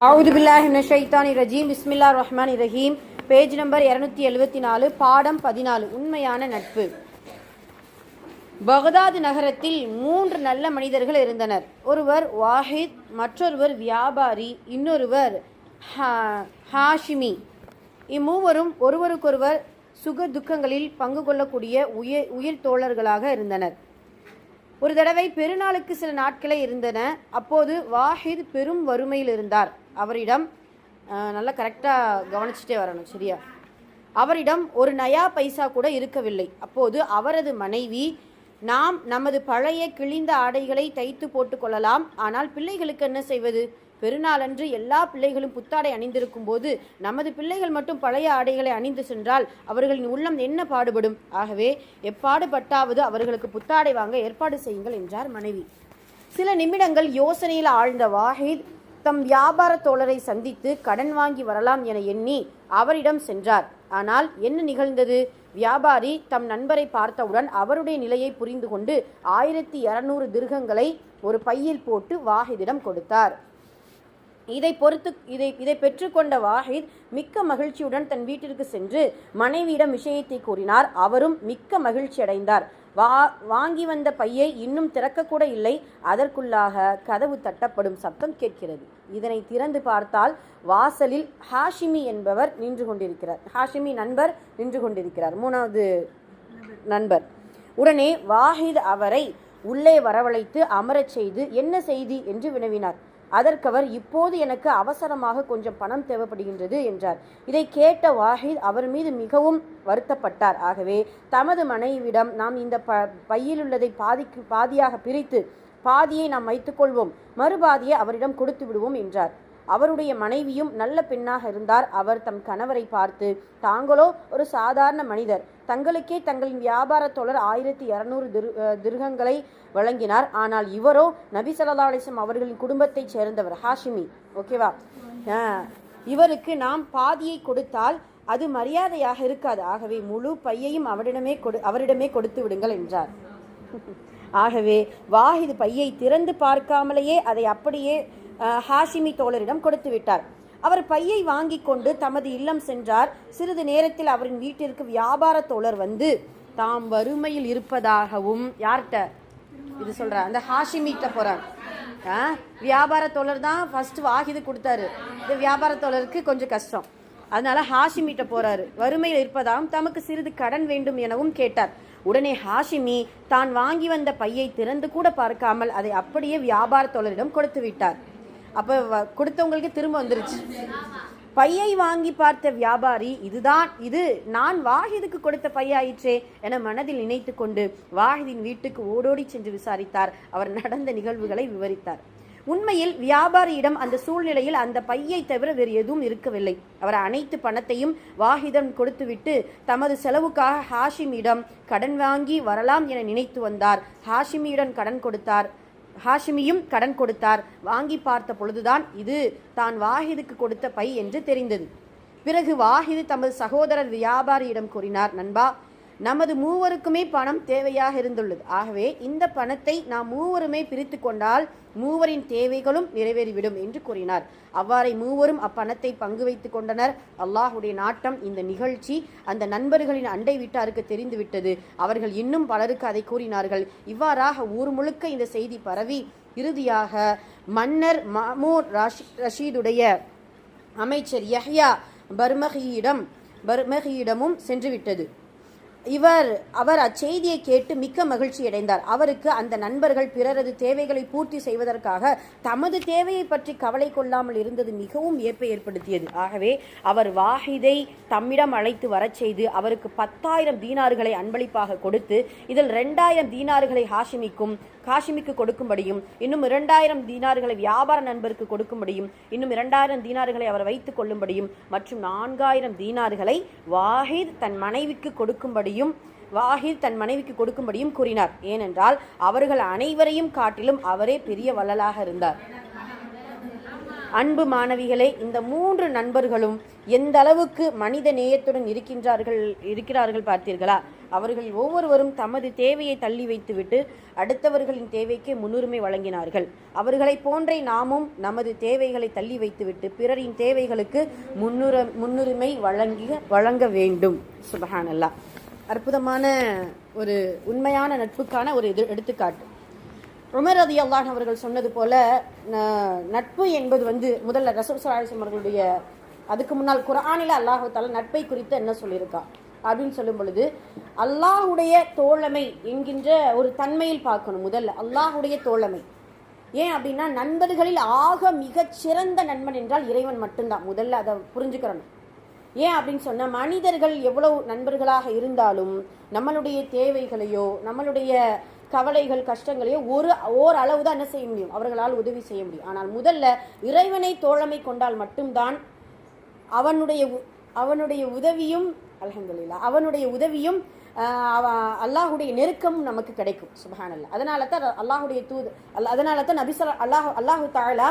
அவுது பில்லாஹி மினஷ் ஷைத்தானிர் ரஜீம். பிஸ்மில்லாஹிர் ரஹ்மானிர் ரஹீம். பேஜ் நம்பர் 274, பாடம் 14, உண்மையான நட்பு. பகதாது நகரத்தில் 3 நல்ல மனிதர்கள் இருந்தனர். ஒருவர் வாஹித், மற்றொருவர் வியாபாரி, இன்னொருவர் ஹாஷிமி. இம்மூவரும் ஒருவருக்கொருவர் சுக துக்கங்களில் பங்கு கொள்ளக்கூடிய உயிர் தோழர்களாக இருந்தனர். ஒரு தடவை பெருநாளுக்கு சில நாட்களே இருந்தன. அப்போது வாஹித் பெரும் வறுமையில் இருந்தார். அவரிடம் நல்லா கரெக்டாக கவனிச்சுட்டே வரணும், சரியா? அவரிடம் ஒரு நயா பைசா கூட இருக்கவில்லை. அப்போது அவரது மனைவி, நாம் நமது பழைய கிழிந்த ஆடைகளை தைத்து போட்டு கொள்ளலாம், ஆனால் பிள்ளைகளுக்கு என்ன செய்வது? பெருநாளன்று எல்லா பிள்ளைகளும் புத்தாடை அணிந்திருக்கும் போது நமது பிள்ளைகள் மட்டும் பழைய ஆடைகளை அணிந்து சென்றால் அவர்களின் உள்ளம் என்ன பாடுபடும்? ஆகவே எப்பாடுபட்டாவது அவர்களுக்கு புத்தாடை வாங்க ஏற்பாடு செய்யுங்கள் என்றார் மனைவி. சில நிமிடங்கள் யோசனையில் ஆழ்ந்த வாஹித் தம் வியாபார தோழரை சந்தித்து கடன் வாங்கி வரலாம் என எண்ணி அவரிடம் சென்றார். ஆனால் என்ன நிகழ்ந்தது? வியாபாரி தம் நண்பரை பார்த்தவுடன் அவருடைய நிலையை புரிந்து கொண்டு 1200 திர்ஹங்களை ஒரு பையில் போட்டு வாஹிதிடம் கொடுத்தார். இதை பெற்றுக்கொண்ட வாஹித் மிக்க மகிழ்ச்சியுடன் தன் வீட்டிற்கு சென்று மனைவியிடம் விஷயத்தை கூறினார். அவரும் மிக்க மகிழ்ச்சி அடைந்தார். வாங்கி வந்த பையை இன்னும் திறக்கக்கூட இல்லை. அதற்குள்ளாக கதவு தட்டப்படும் சப்தம் கேட்கிறது. இதனை திறந்து பார்த்தால் வாசலில் ஹாஷிமி என்பவர் நின்று கொண்டிருக்கிறார். ஹாஷிமி நண்பர் நின்று கொண்டிருக்கிறார், 3வது நண்பர். உடனே வாஹித் அவரை உள்ளே வரவழைத்து அமரச் செய்து என்ன செய்தி என்று வினவினார். அதற்கவர், இப்போது எனக்கு அவசரமாக கொஞ்சம் பணம் தேவைப்படுகின்றது என்றார். இதை கேட்ட வாஹித் அவர் மீது மிகவும் வருத்தப்பட்டார். ஆகவே தமது மனைவியிடம், நாம் இந்த பையிலுள்ளதை பாதியாக பிரித்து பாதியை நாம் வைத்துக்கொள்வோம், மறுபாதியை அவரிடம் கொடுத்து விடுவோம் என்றார். அவருடைய மனைவியும் நல்ல பெண்ணாக இருந்தார். அவர் தம் கணவரை பார்த்து, தாங்களோ ஒரு சாதாரண மனிதர், தங்களுக்கே தங்களின் வியாபார தோழர் 1200 திர்ஹங்களை வழங்கினார். ஆனால் இவரோ நபி ஸல்லல்லாஹு அலைஹி வஸல்லம் அவர்களின் குடும்பத்தைச் சேர்ந்தவர், ஹாஷிமி. ஓகேவா? இவருக்கு நாம் பாதியை கொடுத்தால் அது மரியாதையாக இருக்காது. ஆகவே முழு பையையும் அவரிடமே கொடுத்து விடுங்கள் என்றார். ஆகவே வாஹித் பையை திறந்து பார்க்காமலேயே அதை அப்படியே ஹாஷிமி தோழரிடம் கொடுத்து விட்டார். அவர் பையை வாங்கி கொண்டு தமது இல்லம் சென்றார். சிறிது நேரத்தில் அவரின் வீட்டிற்கு வியாபார தோழர் வந்து தாம் வறுமையில் இருப்பதாகவும், யார்கிட்ட இது சொல்ற? அந்த ஹாஷிமிட்ட போறார். வியாபார தோழர் தான் ஃபர்ஸ்ட் வாஹிது கொடுத்தாரு. இந்த வியாபார தோழருக்கு கொஞ்சம் கஷ்டம், அதனால ஹாஷிமிட்ட போறாரு. வறுமையில் இருப்பதாகவும் தமக்கு சிறிது கடன் வேண்டும் எனவும் கேட்டார். உடனே ஹாஷிமி தான் வாங்கி வந்த பையை திறந்து கூட பார்க்காமல் அதை அப்படியே வியாபார தோழரிடம் கொடுத்து விட்டார். அப்போ கொடுத்தவங்களுக்கு திரும்ப வந்துருச்சு. பையை வாங்கி பார்த்த வியாபாரி, இது நான் வாஹிதுக்கு கொடுத்த பையாயிற்றே என மனதில் நினைத்து கொண்டு வாஹிதின் வீட்டுக்கு ஓடோடி சென்று விசாரித்தார். அவர் நடந்த நிகழ்வுகளை விவரித்தார். உண்மையில் வியாபாரியிடம் அந்த சூழ்நிலையில் அந்த பையை தவிர வேறு எதுவும் இருக்கவில்லை. அவர் அனைத்து பணத்தையும் வாஹிதம் கொடுத்துவிட்டு தமது செலவுக்காக ஹாஷிமியிடம் கடன் வாங்கி வரலாம் என நினைத்து வந்தார். ஹாஷிமியும் கடன் கொடுத்தார். வாங்கி பார்த்த பொழுதுதான் இது தான் வாஹிதுக்கு கொடுத்த பை என்று தெரிந்தது. பிறகு வாஹிது தமது சகோதரர் வியாபாரியிடம் கூறினார், நண்பா, நமது மூவருக்குமே பணம் தேவையாக இருந்துள்ளது. ஆகவே இந்த பணத்தை நாம் மூவருமே பிரித்து கொண்டால் மூவரின் தேவைகளும் நிறைவேறிவிடும் என்று கூறினார். அவ்வாறே மூவரும் அப்பணத்தை பங்கு வைத்துக் கொண்டனர். அல்லாஹுடைய நாட்டம் இந்த நிகழ்ச்சி அந்த நண்பர்களின் அண்டை வீட்டாருக்கு தெரிந்துவிட்டது. அவர்கள் இன்னும் பலருக்கு அதை கூறினார்கள். இவ்வாறாக ஊர் முழுக்க இந்த செய்தி பரவி இறுதியாக மன்னர் மாமூர் ரஷீதுடைய அமைச்சர் யஹ்யா பர்மகியிடமும் சென்றுவிட்டது. அவர் அச்செய்தியை கேட்டு மிக்க மகிழ்ச்சி அடைந்தார். அவருக்கு அந்த நண்பர்கள் பிறரது தேவைகளை பூர்த்தி செய்வதற்காக தமது தேவையை பற்றி கவலை கொள்ளாமல் இருந்தது மிகவும் வியப்பை ஏற்படுத்தியது. ஆகவே அவர் வாஹிதை தம்மிடம் அழைத்து வரச் செய்து அவருக்கு 10,000 தீனார்களை அன்பளிப்பாக கொடுத்து, இதில் 2000 தீனார்களை ஹாஷிமிக்கு கொடுக்கும்படியும், இன்னும் 2000 தீனார்களை வியாபார நண்பருக்கு கொடுக்கும்படியும், இன்னும் 2000 தீனார்களை அவர் வைத்துக் கொள்ளும்படியும், மற்றும் 4000 தீனார்களை வாஹித் தன் மனைவிக்கு கொடுக்கும்படியும் கூறினார். ஏனென்றால் அவர்கள் அனைவரையும் காட்டிலும் அவரே பெரிய வள்ளலாக இருந்தார். அன்பு மாணவிகளே, இந்த 3 நண்பர்களும் எந்த அளவுக்கு மனித நேயத்துடன் இருக்கிறார்கள் பார்த்தீர்களா? அவர்கள் ஒவ்வொருவரும் தமது தேவையை தள்ளி வைத்துவிட்டு அடுத்தவர்களின் தேவைக்கு முன்னுரிமை வழங்கினார்கள். அவர்களை போன்றே நாமும் நமது தேவைகளை தள்ளி வைத்துவிட்டு பிறரின் தேவைகளுக்கு முன்னுரிமை வழங்க வேண்டும். சுப்ஹானல்லாஹ். அற்புதமான ஒரு உண்மையான நட்புக்கான ஒரு எடுத்துக்காட்டு. உமர் ரலியல்லாஹு அவர்கள் சொன்னது போல, நட்பு என்பது முதல்ல ரசூல் ஸல்லல்லாஹு அலைஹி வஸல்லம் அவர்களுடைய அதுக்கு முன்னால் குர்ஆனில் அல்லாஹ் தஆலா நட்பை குறித்து என்ன சொல்லியிருக்கா அப்படின்னு சொல்லும் பொழுது, அல்லாஹுடைய தோழமை என்கின்ற ஒரு தன்மையில் பார்க்கணும். முதல்ல அல்லாஹுடைய தோழமை. ஏன் அப்படின்னா, நண்பர்களில் ஆக மிகச் சிறந்த நண்பன் என்றால் இறைவன் மட்டும்தான். முதல்ல அதை புரிஞ்சுக்கிறணும். ஏன் அப்படின்னு சொன்னா, மனிதர்கள் எவ்வளவு நண்பர்களாக இருந்தாலும் நம்மளுடைய தேவைகளையோ நம்மளுடைய கவலைகள் கஷ்டங்களையோ ஓர் அளவு தான் என்ன செய்ய முடியும், அவர்களால் உதவி செய்ய முடியும். ஆனால் முதல்ல இறைவனை தோழமை கொண்டால் மட்டும்தான் அவனுடைய உதவியும் அல்ஹம்துலில்லாஹ் அவனுடைய உதவியும் அல்லாஹுடைய நெருக்கமும் நமக்கு கிடைக்கும். சுப்ஹானல்லாஹ். அதனால தான் அல்லாஹு தஆலா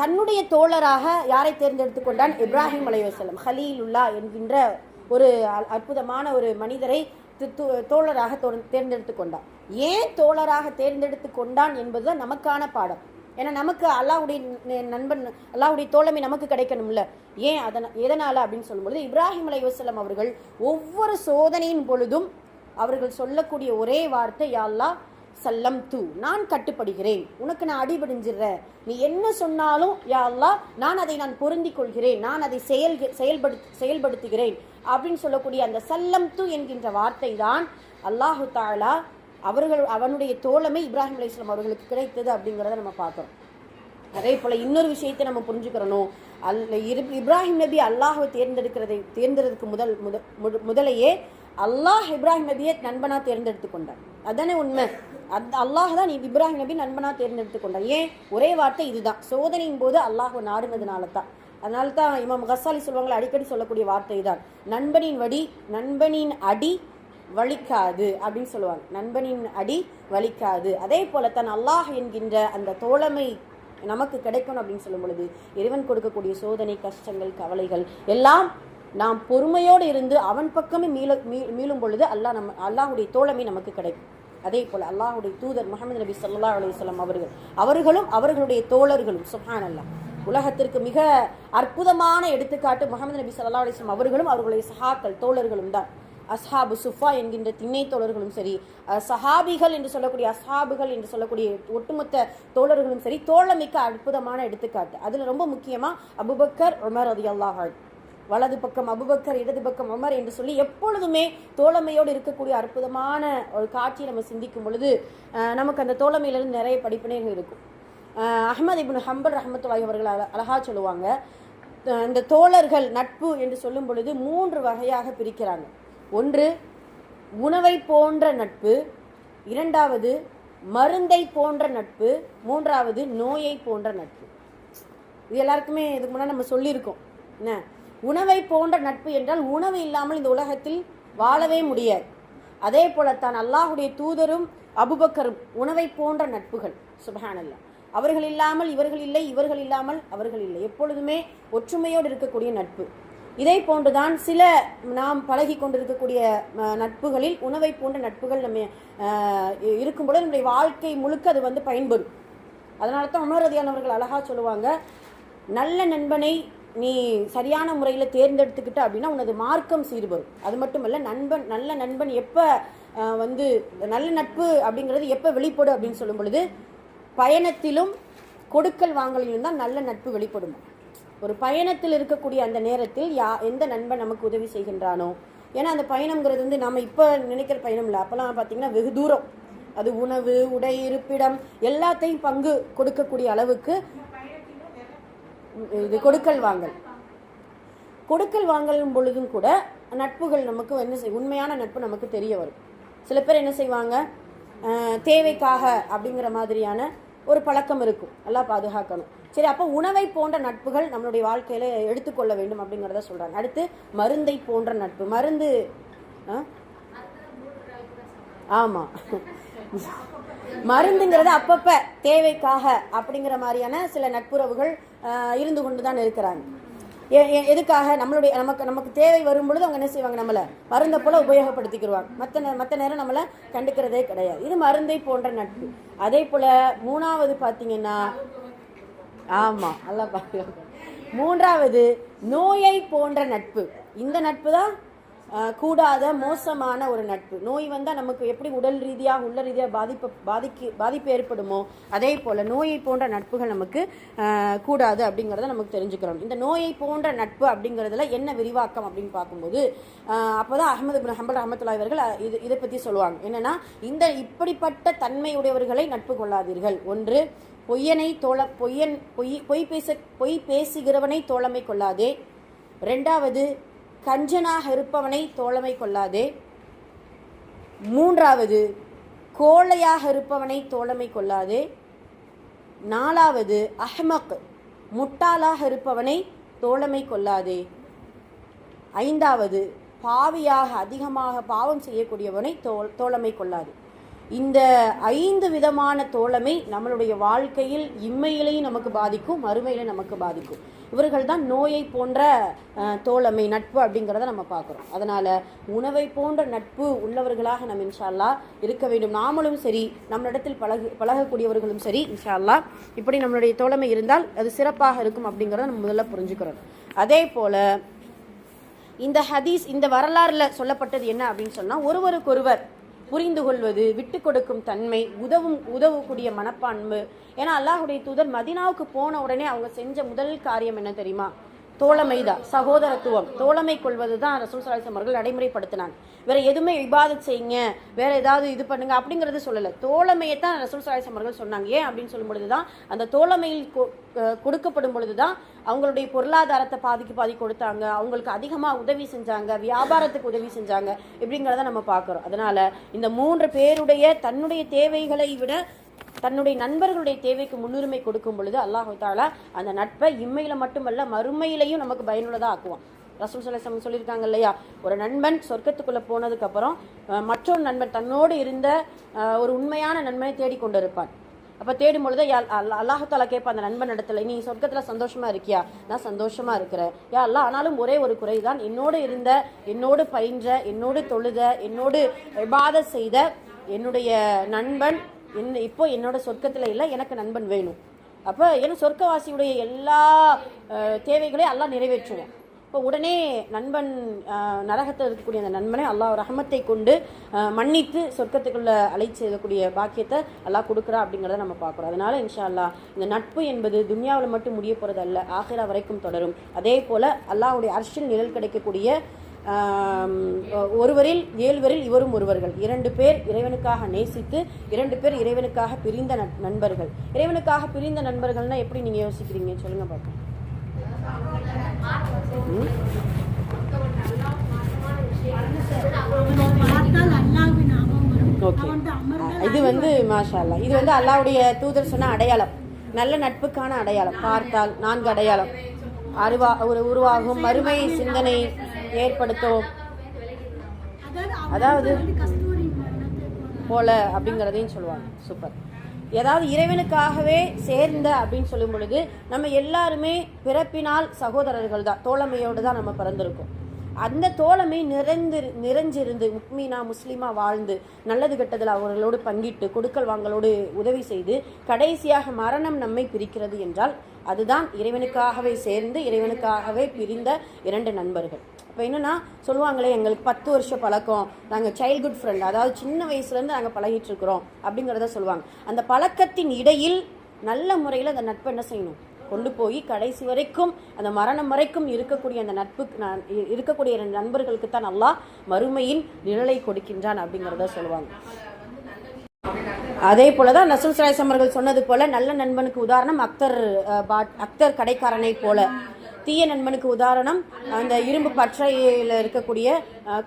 தன்னுடைய தோழராக யாரை தேர்ந்தெடுத்து கொண்டான்? இப்ராஹிம் அலைஹிஸ்ஸலாம் ஹலீலுல்லா என்கின்ற ஒரு அற்புதமான ஒரு மனிதரை தோழராக தேர்ந்தெடுத்து கொண்டான். ஏன் தோழராக தேர்ந்தெடுத்து கொண்டான் என்பதுதான் நமக்கான பாடம். ஏன்னா நமக்கு அல்லாஹ்வுடைய நண்பன், அல்லாஹ்வுடைய தோழமை நமக்கு கிடைக்கணும்ல. ஏன் எதனால அப்படின்னு சொல்லும்போது, இப்ராஹிம் அலைஹிஸ்ஸலாம் அவர்கள் ஒவ்வொரு சோதனையின் பொழுதும் அவர்கள் சொல்லக்கூடிய ஒரே வார்த்தை, யா அல்லாஹ் சல்லம் தூ, நான் கட்டுப்படுகிறேன், உனக்கு நான் அடிபடிஞ்சிடுறேன், நீ என்ன சொன்னாலும் யா அல்லாஹ் நான் பொருந்திக் கொள்கிறேன், நான் அதை செயல்படுத்துகிறேன் அப்படின்னு சொல்லக்கூடிய அந்த சல்லம் தூ என்கின்ற வார்த்தை தான் அல்லாஹு தஆலா அவனுடைய தோழமை இப்ராஹிம் அலைஹிஸ்ஸலாம் அவர்களுக்கு கிடைத்தது அப்படிங்கிறத நம்ம பார்க்கிறோம். அதே போல இன்னொரு விஷயத்தை நம்ம புரிஞ்சுக்கிறணும். இப்ராஹிம் நபி அல்லாஹை தேர்ந்தெடுக்கிறதுக்கு முதலையே அல்லாஹ் இப்ராஹிம் நபியை நண்பனா தேர்ந்தெடுத்து கொண்டார். அதுதானே உண்மை. அல்லாஹ் தான் இப்ராஹிம் நபி நண்பனா தேர்ந்தெடுத்து கொண்டார். ஏன்? ஒரே வார்த்தை இதுதான், சோதனையின் போது அல்லாஹ் நாடுனதுனால தான். அதனால தான் இமாம் கஸ்ஸாலி சொல்லுவாங்க, அடிக்கடி சொல்லக்கூடிய வார்த்தை தான், நண்பனின் அடி வலிக்காது அப்படின்னு சொல்லுவாங்க. நண்பனின் அடி வலிக்காது. அதே போல தான் அல்லாஹ் என்கின்ற அந்த தோழமை நமக்கு கிடைக்கணும் அப்படின்னு சொல்லும் பொழுது, இறைவன் கொடுக்கக்கூடிய சோதனை கஷ்டங்கள் கவலைகள் எல்லாம் நாம் பொறுமையோடு இருந்து அவன் பக்கமே மீளும் பொழுது அல்லாஹுடைய தோழமை நமக்கு கிடைக்கும். அதே போல அல்லாஹுடைய தூதர் முஹம்மது நபி ஸல்லல்லாஹு அலைஹி வஸல்லம் அவர்களும் அவர்களுடைய தோழர்களும் சுப்ஹானல்லாஹ் உலகத்திற்கு மிக அற்புதமான எடுத்துக்காட்டு. முஹம்மது நபி ஸல்லல்லாஹு அலைஹி வஸல்லம் அவர்களும் அவர்களுடைய சஹாக்கள் தோழர்களும் தான். அஸ்ஹாபு சுஃபா என்கின்ற திண்ணை தோழர்களும் சரி, சஹாபிகள் என்று சொல்லக்கூடிய அஸ்ஹாபுகள் என்று சொல்லக்கூடிய ஒட்டுமொத்த தோழர்களும் சரி, தோழமைக்கு அற்புதமான எடுத்துக்காட்டு. அதுல ரொம்ப முக்கியமா அபூபக்கர், உமர் ரலியல்லாஹு அன்ஹு, வலது பக்கம் அபூபக்கர் இடது பக்கம் உமர் என்று சொல்லி எப்பொழுதுமே தோழமையோடு இருக்கக்கூடிய அற்புதமான ஒரு காட்சியை நம்ம சிந்திக்கும் பொழுது நமக்கு அந்த தோழமையிலிருந்து நிறைய படிப்பினைகள் இருக்கும். அஹ்மத் இப்னு ஹம்பல் ரஹ்மத்துல்லாஹி அவர்கள் அழகா சொல்லுவாங்க, இந்த தோழர்கள் நட்பு என்று சொல்லும் பொழுது 3 வகையாக பிரிக்கிறாங்க. ஒன்று உணவை போன்ற நட்பு, இரண்டாவது மருந்தை போன்ற நட்பு, மூன்றாவது நோயை போன்ற நட்பு. இது எல்லாருக்குமே இதுக்கு முன்னாடி நம்ம சொல்லியிருக்கோம். என்ன உணவை போன்ற நட்பு என்றால், உணவு இல்லாமல் இந்த உலகத்தில் வாழவே முடியாது. அதே போலத்தான் அல்லாஹுடைய தூதரும் அபூபக்கரும் உணவை போன்ற நட்புகள். சுப்ஹானல்லாஹ். அவர்கள் இல்லாமல் இவர்கள் இல்லை, இவர்கள் இல்லாமல் அவர்கள் இல்லை, எப்பொழுதுமே ஒற்றுமையோடு இருக்கக்கூடிய நட்பு. இதே போன்றுதான் சில நாம் பழகி கொண்டிருக்கக்கூடிய நட்புகளில் உணவை போன்ற நட்புகள் நம்ம இருக்கும்போது நம்முடைய வாழ்க்கை முழுக்க அது பயன்படும். அதனால தான் உமர் ரலியல்லாஹு அவர்கள் அழகா சொல்லுவாங்க, நல்ல நண்பனை நீ சரியான முறையில் தேர்ந்தெடுத்துக்கிட்ட அப்படின்னா உனது மார்க்கம் சீர்படும். அது மட்டுமல்ல, நல்ல நண்பன் எப்போ நல்ல நட்பு அப்படிங்கிறது எப்போ வெளிப்படும் அப்படின்னு சொல்லும் பொழுது, பயணத்திலும் கொடுக்கல் வாங்கலிலும் தான் நல்ல நட்பு வெளிப்படும். ஒரு பயணத்தில் இருக்கக்கூடிய அந்த நேரத்தில் எந்த நண்பன் நமக்கு உதவி செய்கின்றானோ, ஏன்னா அந்த பயணம்ங்கிறது நம்ம இப்போ நினைக்கிற பயணம் இல்லை. அப்போல்லாம் பார்த்தீங்கன்னா வெகு தூரம், அது உணவு உடை இருப்பிடம் எல்லாத்தையும் பங்கு கொடுக்கக்கூடிய அளவுக்கு இது கொடுக்கல் வாங்கல் பொழுதும் கூட நட்புகள் நமக்கு என்ன உண்மையான நட்பு நமக்கு தெரிய வரும். சில பேர் என்ன செய்வாங்க, தேவைக்காக அப்படிங்கிற மாதிரியான ஒரு பழக்கம் இருக்கும். எல்லாம் பாதுகாக்கணும். சரி, அப்போ உணவை போன்ற நட்புகள் நம்மளுடைய வாழ்க்கையில எடுத்துக்கொள்ள வேண்டும் அப்படிங்கிறத சொல்றாங்க. அடுத்து மருந்தை போன்ற நட்பு. மருந்து ஆமா மருந்துங்கிறது அப்பப்ப தேவைக்காக அப்படிங்கிற மாதிரியான சில நட்புறவுகள் இருந்து கொண்டு தான் இருக்கிறாங்க. எதுக்காக? நம்மளுடைய நமக்கு தேவை வரும் பொழுது அவங்க என்ன செய்வாங்க, நம்மளை மருந்தை போல உபயோகப்படுத்திக்கிடுவாங்க. மற்ற நேரம் நம்மளை கண்டுக்கிறதே கிடையாது. இது மருந்தை போன்ற நட்பு. அதே போல மூணாவது பார்த்தீங்கன்னா, ஆமாம் நல்லா பாருங்க, மூன்றாவது நோயை போன்ற நட்பு. இந்த நட்பு தான் கூடாத மோசமான ஒரு நட்பு. நோய் வந்தால் நமக்கு எப்படி உடல் ரீதியாக உள்ள ரீதியாக பாதிப்பு ஏற்படுமோ அதே போல் நோயை போன்ற நட்புகள் நமக்கு கூடாது அப்படிங்கிறத நமக்கு தெரிஞ்சுக்கிறோம். இந்த நோயை போன்ற நட்பு அப்படிங்கிறதுல என்ன விரிவாக்கம் அப்படின்னு பார்க்கும்போது அப்போ தான் அஹ்மது இப்னு ஹம்பல் ரஹ்மத்துல்லாஹி அவர்கள் இதை பற்றி சொல்லுவாங்க. என்னென்னா, இப்படிப்பட்ட தன்மையுடையவர்களை நட்பு கொள்ளாதீர்கள். ஒன்று, பொய் பேசுகிறவனை தோழமை கொள்ளாதே. ரெண்டாவது, கஞ்சனாக இருப்பவனை தோழமை கொள்ளாதே. மூன்றாவது, கோழையாக இருப்பவனை தோழமை கொள்ளாதே. நாலாவது, அஹ்மக் முட்டாளாக இருப்பவனை தோழமை கொள்ளாதே. ஐந்தாவது, பாவியாக அதிகமாக பாவம் செய்யக்கூடியவனை தோழமை கொள்ளாதே. இந்த 5 விதமான தோழமை நம்மளுடைய வாழ்க்கையில் இம்மையிலையும் நமக்கு பாதிக்கும், மறுமையிலையும் நமக்கு பாதிக்கும். இவர்கள் தான் நோயை போன்ற தோழமை நட்பு அப்படிங்கிறத நம்ம பார்க்குறோம். அதனால் உணவை போன்ற நட்பு உள்ளவர்களாக நம்ம இன்ஷா அல்லாஹ் இருக்க வேண்டும். நாமளும் சரி, நம்மளிடத்தில் பழகக்கூடியவர்களும் சரி, இன்ஷா அல்லாஹ் இப்படி நம்மளுடைய தோழமை இருந்தால் அது சிறப்பாக இருக்கும் அப்படிங்கிறத நம்ம முதல்ல புரிஞ்சுக்கிறோம். அதே போல் இந்த ஹதீஸ், இந்த வரலாறுல சொல்லப்பட்டது என்ன அப்படின்னு சொன்னால், ஒருவருக்கொருவர் புரிந்து கொள்வது, விட்டு கொடுக்கும் தன்மை, உதவக்கூடிய மனப்பான்மை. ஏன்னா அல்லாஹுடைய தூதர் மதீனாவுக்கு போன உடனே அவங்க செஞ்ச முதல் காரியம் என்ன தெரியுமா? தோழமைதான், சகோதரத்துவம், தோழமை கொள்வது தான் ரசூல் ஸல்லல்லாஹு அலைஹி வஸல்லம் அவர்கள் நடைமுறைப்படுத்தினாங்க. வேற எதுவுமே இபாதத் செய்யுங்க, வேற ஏதாவது இது பண்ணுங்க அப்படிங்கிறது சொல்லலை. தோழமையை தான் ரசூல் ஸல்லல்லாஹு அலைஹி வஸல்லம் அவர்கள் சொன்னாங்க. ஏன் அப்படின்னு சொல்லும் பொழுதுதான், அந்த தோழமையில் கொடுக்கப்படும் பொழுதுதான் அவங்களுடைய பொருளாதாரத்தை பாதி கொடுத்தாங்க, அவங்களுக்கு அதிகமாக உதவி செஞ்சாங்க, வியாபாரத்துக்கு உதவி செஞ்சாங்க, இப்படிங்கிறத நம்ம பார்க்குறோம். அதனால இந்த 3 பேருடைய தன்னுடைய தேவைகளை விட தன்னுடைய நண்பர்களுடைய தேவைக்கு முன்னுரிமை கொடுக்கும் பொழுது அல்லாஹ் தஆலா அந்த நட்பை இம்மையில மட்டுமல்ல மறுமையிலையும் நமக்கு பயனுள்ளதாக ஆக்குவான். ரசூல் ஸல்லல்லாஹு அலைஹி வஸல்லம் சொல்லியிருக்காங்க இல்லையா, ஒரு நண்பன் சொர்க்கத்துக்குள்ளே போனதுக்கப்புறம் மற்றொரு நண்பன் தன்னோடு இருந்த ஒரு உண்மையான நண்பனை தேடிக்கொண்டு இருப்பான். அப்போ தேடும் பொழுது அல்லாஹ் தஆலா கேட்பான் அந்த நண்பன் இடத்துல, நீ சொர்க்கத்தில் சந்தோஷமா இருக்கியா? நான் சந்தோஷமா இருக்கிறேன் யா அல்லாஹ், ஆனாலும் ஒரே ஒரு குறைதான், என்னோடு இருந்த, என்னோடு பயின்ற, என்னோடு தொழுத, என்னோடு இபாதத் செய்த என்னுடைய நண்பன் இப்போ என்னோட சொர்க்கத்தில் இல்லை, எனக்கு நண்பன் வேணும். அப்போ ஏன்னா சொர்க்கவாசியுடைய எல்லா தேவைகளையும் அல்லாஹ் நிறைவேற்றுவோம். இப்போ உடனே நண்பன் நரகத்தில் இருக்கக்கூடிய அந்த நண்பனை அல்லாஹ் ரஹமத்தை கொண்டு மன்னித்து சொர்க்கத்துக்குள்ளே அழைச்சி செய்யக்கூடிய பாக்கியத்தை அல்லாஹ் கொடுக்குறா அப்படிங்கிறத நம்ம பார்க்குறோம். அதனால இன்ஷா அல்லாஹ் இந்த நட்பு என்பது துன்யாவில் மட்டும் முடிய போகிறது அல்ல, ஆகிரா வரைக்கும் தொடரும். அதே போல் அல்லாஹ்வுடைய அர்ஷில் நிழல் கிடைக்கக்கூடிய ஒருவரில் 7 இவரும் ஒருவர்கள். 2 பேர் இறைவனுக்காக நேசித்து, 2 பேர் இறைவனுக்காக பிரிந்த நண்பர்கள். இறைவனுக்காக பிரிந்த நண்பர்கள்னா எப்படி நீங்க யோசிக்கிறீங்க சொல்லுங்க பார்ப்போம். இது மாஷா அல்லாஹ், இது அல்லாஹ்வுடைய தூதர் சொன்ன அடையாளம், நல்ல நட்புக்கான அடையாளம். பார்த்தால் 4 அடையாளம் உருவாகும், மறுமை சிந்தனை ஏற்படுத்தும், அதாவது போல அப்படிங்கிறதையும் சொல்லுவாங்க. சூப்பர். ஏதாவது இறைவனுக்காகவே சேர்ந்த அப்படின்னு சொல்லும் பொழுது நம்ம எல்லாருமே பிறப்பினால் சகோதரர்கள் தான், தோழமையோடு தான் நம்ம பிறந்திருக்கோம். அந்த தோழமை நிறைஞ்சிருந்து முஸ்லீமா வாழ்ந்து நல்லது கெட்டதில் அவர்களோடு பங்கிட்டு கொடுக்கல் வாங்கலோடு உதவி செய்து கடைசியாக மரணம் நம்மை பிரிக்கிறது என்றால் அதுதான் இறைவனுக்காகவே சேர்ந்து இறைவனுக்காகவே பிரிந்த 2 நண்பர்கள். இப்போ என்னென்னா சொல்லுவாங்களே, எங்களுக்கு 10 வருஷம் பழக்கம், நாங்கள் சைல்ட்ஹுட் ஃப்ரெண்ட், அதாவது சின்ன வயசுலேருந்து நாங்கள் பழகிட்டு இருக்கிறோம் அப்படிங்கிறத சொல்லுவாங்க. அந்த பழக்கத்தின் இடையில் நல்ல முறையில் அந்த நட்பை என்ன செய்யணும், கொண்டு போய் கடைசி வரைக்கும் அந்த மரணம் வரைக்கும் இருக்கக்கூடிய அந்த இருக்கக்கூடிய 2 நண்பர்களுக்கு தான் அல்லாஹ் மறுமையின் நிழலை கொடுக்கின்றான் அப்படிங்கிறத சொல்லுவாங்க. அதே போலதான் ரசூல் ஸல்லல்லாஹு அலைஹி வஸல்லம் அவர்கள் சொன்னது போல நல்ல நண்பனுக்கு உதாரணம் அக்தர் கடைக்காரனை போல. தீய நண்பனுக்கு உதாரணம் அந்த இரும்பு பற்றையில் இருக்கக்கூடிய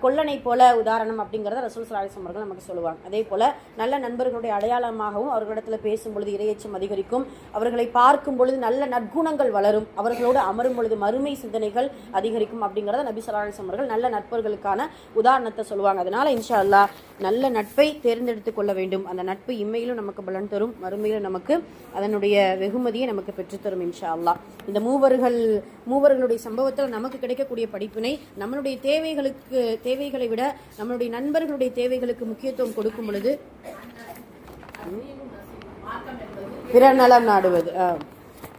கொல்லனை போல உதாரணம் அப்படிங்கிறத ரசூல் ஸல்லல்லாஹு அலைஹி வஸல்லம் அவர்கள் நமக்கு சொல்லுவாங்க. அதே போல நல்ல நண்பர்களுடைய அடையாளமாகவும் அவர்களிடத்தில் பேசும் பொழுது இரையச்சம் அதிகரிக்கும், அவர்களை பார்க்கும் பொழுது நல்ல நற்குணங்கள் வளரும், அவர்களோடு அமரும் பொழுது மறுமை சிந்தனைகள் அதிகரிக்கும் அப்படிங்கிறத நபி ஸல்லல்லாஹு அலைஹி வஸல்லம் அவர்கள் நல்ல நட்பர்களுக்கான உதாரணத்தை சொல்லுவாங்க. அதனால இன்ஷா அல்லாஹ் நல்ல நட்பை தேர்ந்தெடுத்துக் கொள்ள வேண்டும். அந்த நட்பு இம்மையிலும் நமக்கு பலன் தரும், மறுமையிலும் நமக்கு அதனுடைய வெகுமதியை நமக்கு பெற்றுத்தரும் இன்ஷா அல்லாஹ். இந்த மூவர்களுடைய சம்பவத்தில் நமக்கு கிடைக்கக்கூடிய படிப்பினை, நம்மளுடைய தேவைகளை விட நம்மளுடைய நண்பர்களுடைய தேவைகளுக்கு முக்கியத்துவம் கொடுக்கும் பொழுது பிறர் நலம் நாடுவது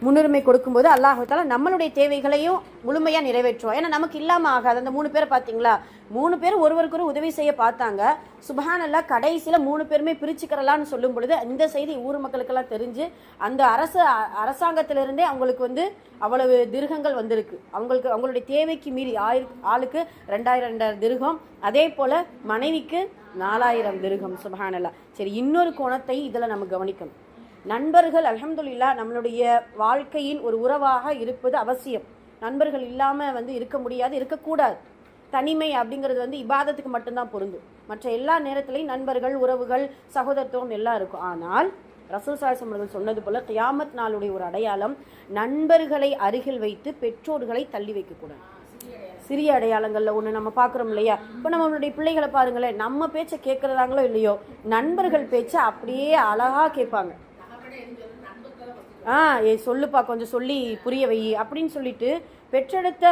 முன்னுரிமை கொடுக்கும்போது அல்லாஹ் தஆலா நம்மளுடைய தேவைகளையும் முழுமையாக நிறைவேற்றுவோம். ஏன்னா நமக்கு இல்லாமல் ஆகாது. அந்த 3 பேரை பார்த்தீங்களா, 3 பேர் ஒருவருக்கு உதவி செய்ய பார்த்தாங்க. சுப்ஹானல்லாஹ், கடைசியில் 3 பேருமே பிரிச்சுக்கிறலான்னு சொல்லும் பொழுது இந்த செய்தி ஊர் மக்களுக்கெல்லாம் தெரிஞ்சு அந்த அரசாங்கத்திலிருந்தே அவங்களுக்கு அவ்வளவு திருகங்கள் வந்திருக்கு. அவங்களுடைய தேவைக்கு மீறி ஆளுக்கு 2000 திருகம், அதே போல மனைவிக்கு 4000 திருகம். சுப்ஹானல்லாஹ். சரி, இன்னொரு கோணத்தை இதில் நம்ம கவனிக்கணும். நண்பர்கள் அல்ஹம்துலில்லாஹ் நம்மளுடைய வாழ்க்கையின் ஒரு உறவாக இருப்பது அவசியம். நண்பர்கள் இல்லாமல் இருக்க முடியாது, இருக்கக்கூடாது. தனிமை அப்படிங்கிறது இபாதத்துக்கு மட்டும்தான் பொருந்தும். மற்ற எல்லா நேரத்திலையும் நண்பர்கள், உறவுகள், சகோதரத்துவம் எல்லாம் இருக்கும். ஆனால் ரசூல் ஸல்லல்லாஹு அலைஹி வஸல்லம் அவர்கள் சொன்னது போல கியாமத் நாளுடைய ஒரு அடையாளம், நண்பர்களை அருகில் வைத்து பெற்றோர்களை தள்ளி வைக்கக்கூடாது. சிறிய அடையாளங்களில் ஒன்று நம்ம பார்க்குறோம் இல்லையா? இப்போ நம்மளுடைய பிள்ளைகளை பாருங்களேன், நம்ம பேச்சை கேட்குறாங்களோ இல்லையோ, நண்பர்கள் பேச்சை அப்படியே அழகாக கேட்பாங்க. சொல்லுப்பா, கொஞ்சம் சொல்லி புரிய வை அப்படின்னு சொல்லிட்டு பெற்றெடுத்த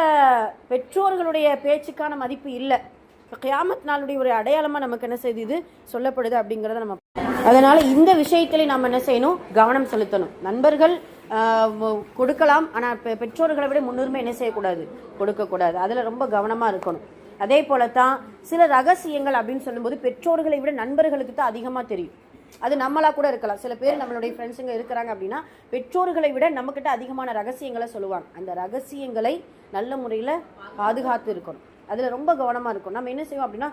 பெற்றோர்களுடைய பேச்சுக்கான மதிப்பு இல்லை. இப்போ கியாமத் நாளுடைய ஒரு அடையாளமாக நமக்கு என்ன செய்து இது சொல்லப்படுது அப்படிங்கிறத நம்ம, அதனால் இந்த விஷயத்துல நம்ம என்ன செய்யணும், கவனம் செலுத்தணும். நண்பர்கள் கொடுக்கலாம், ஆனால் பெற்றோர்களை விட முன்னுரிமை என்ன செய்யக்கூடாது, கொடுக்கக்கூடாது. அதில் ரொம்ப கவனமாக இருக்கணும். அதே போல தான் சில ரகசியங்கள் அப்படின்னு சொல்லும்போது பெற்றோர்களை விட நண்பர்களுக்கு தான் அதிகமாக தெரியும். அது நம்மளா கூட இருக்கலாம். சில பேர் நம்மளுடைய ஃப்ரெண்ட்ஸுங்க இருக்கிறாங்க அப்படின்னா பெற்றோர்களை விட நம்மக்கிட்ட அதிகமான ரகசியங்களை சொல்லுவாங்க. அந்த ரகசியங்களை நல்ல முறையில் பாதுகாத்து இருக்கணும். அதில் ரொம்ப கவனமாக இருக்கும். நம்ம என்ன செய்வோம் அப்படின்னா,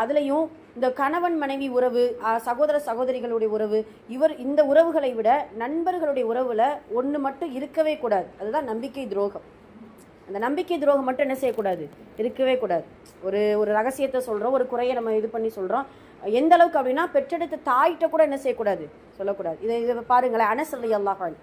அதுலேயும் இந்த கணவன் மனைவி உறவு, சகோதர சகோதரிகளுடைய உறவு, இந்த உறவுகளை விட நண்பர்களுடைய உறவில் ஒன்று மட்டும் இருக்கவே கூடாது. அதுதான் நம்பிக்கை துரோகம். அந்த நம்பிக்கை துரோகம் மட்டும் என்ன செய்யக்கூடாது, இருக்கவே கூடாது. ஒரு ரகசியத்தை சொல்கிறோம், ஒரு குறையை நம்ம இது பண்ணி சொல்கிறோம். எந்த அளவுக்கு அப்படின்னா, பெற்றெடுத்த தாய்கிட்ட கூட என்ன செய்யக்கூடாது, சொல்லக்கூடாது. இதை பாருங்களேன், அனஸ் ரலியல்லாஹு அன்ஹு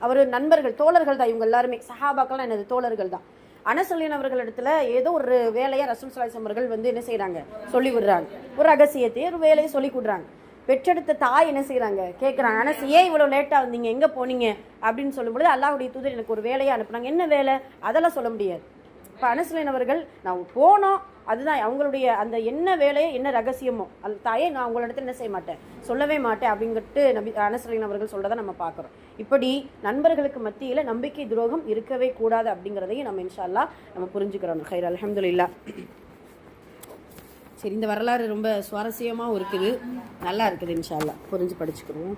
அவர் நண்பர்கள், தோழர்கள் தான். இவங்க எல்லாருமே சஹாபாக்கள்லாம் என்னது, தோழர்கள் தான். அனஸ் ரலியல்லாஹு அவர்கள் இடத்துல ஏதோ ஒரு வேலையை ரசூல் ஸல்லல்லாஹு அலைஹி வஸல்லம் அவர்கள் என்ன செய்கிறாங்க, சொல்லி விடுறாங்க. ஒரு ரகசியத்தை, ஒரு வேலையை சொல்லி கொடுறாங்க. பெற்றெடுத்த தாய் என்ன செய்கிறாங்க, கேட்குறாங்க, அனஸ் ஏன் இவ்வளோ லேட்டாக வந்தீங்க, எங்கே போனீங்க அப்படின்னு சொல்லும்பொழுது அல்லாஹ்வுடைய தூதர் எனக்கு ஒரு வேலையை அனுப்புனாங்க. என்ன வேலை, அதெல்லாம் சொல்ல முடியாது. இப்போ அனஸ் அவர்கள் நான் போனோம், அதுதான் அவங்களுடைய அந்த என்ன வேலையோ என்ன ரகசியமோ, அந்த தாயை நான் உங்களிடத்துல என்ன செய்ய மாட்டேன், சொல்லவே மாட்டேன் அப்படிங்கிட்டு அனஸ் அவர்கள் சொல்றதை நம்ம பார்க்குறோம். இப்படி நண்பர்களுக்கு மத்தியில் நம்பிக்கை துரோகம் இருக்கவே கூடாது அப்படிங்கிறதையும் நம்ம இன்ஷா அல்லாஹ் நம்ம புரிஞ்சுக்கிறோம். ஹைர், அல்ஹம்துலில்லாஹ். சரி, இந்த வரலாறு ரொம்ப சுவாரஸ்யமாகவும் இருக்குது, நல்லா இருக்குது. இன்ஷா அல்லாஹ் புரிஞ்சு படிச்சுக்கிறோம்.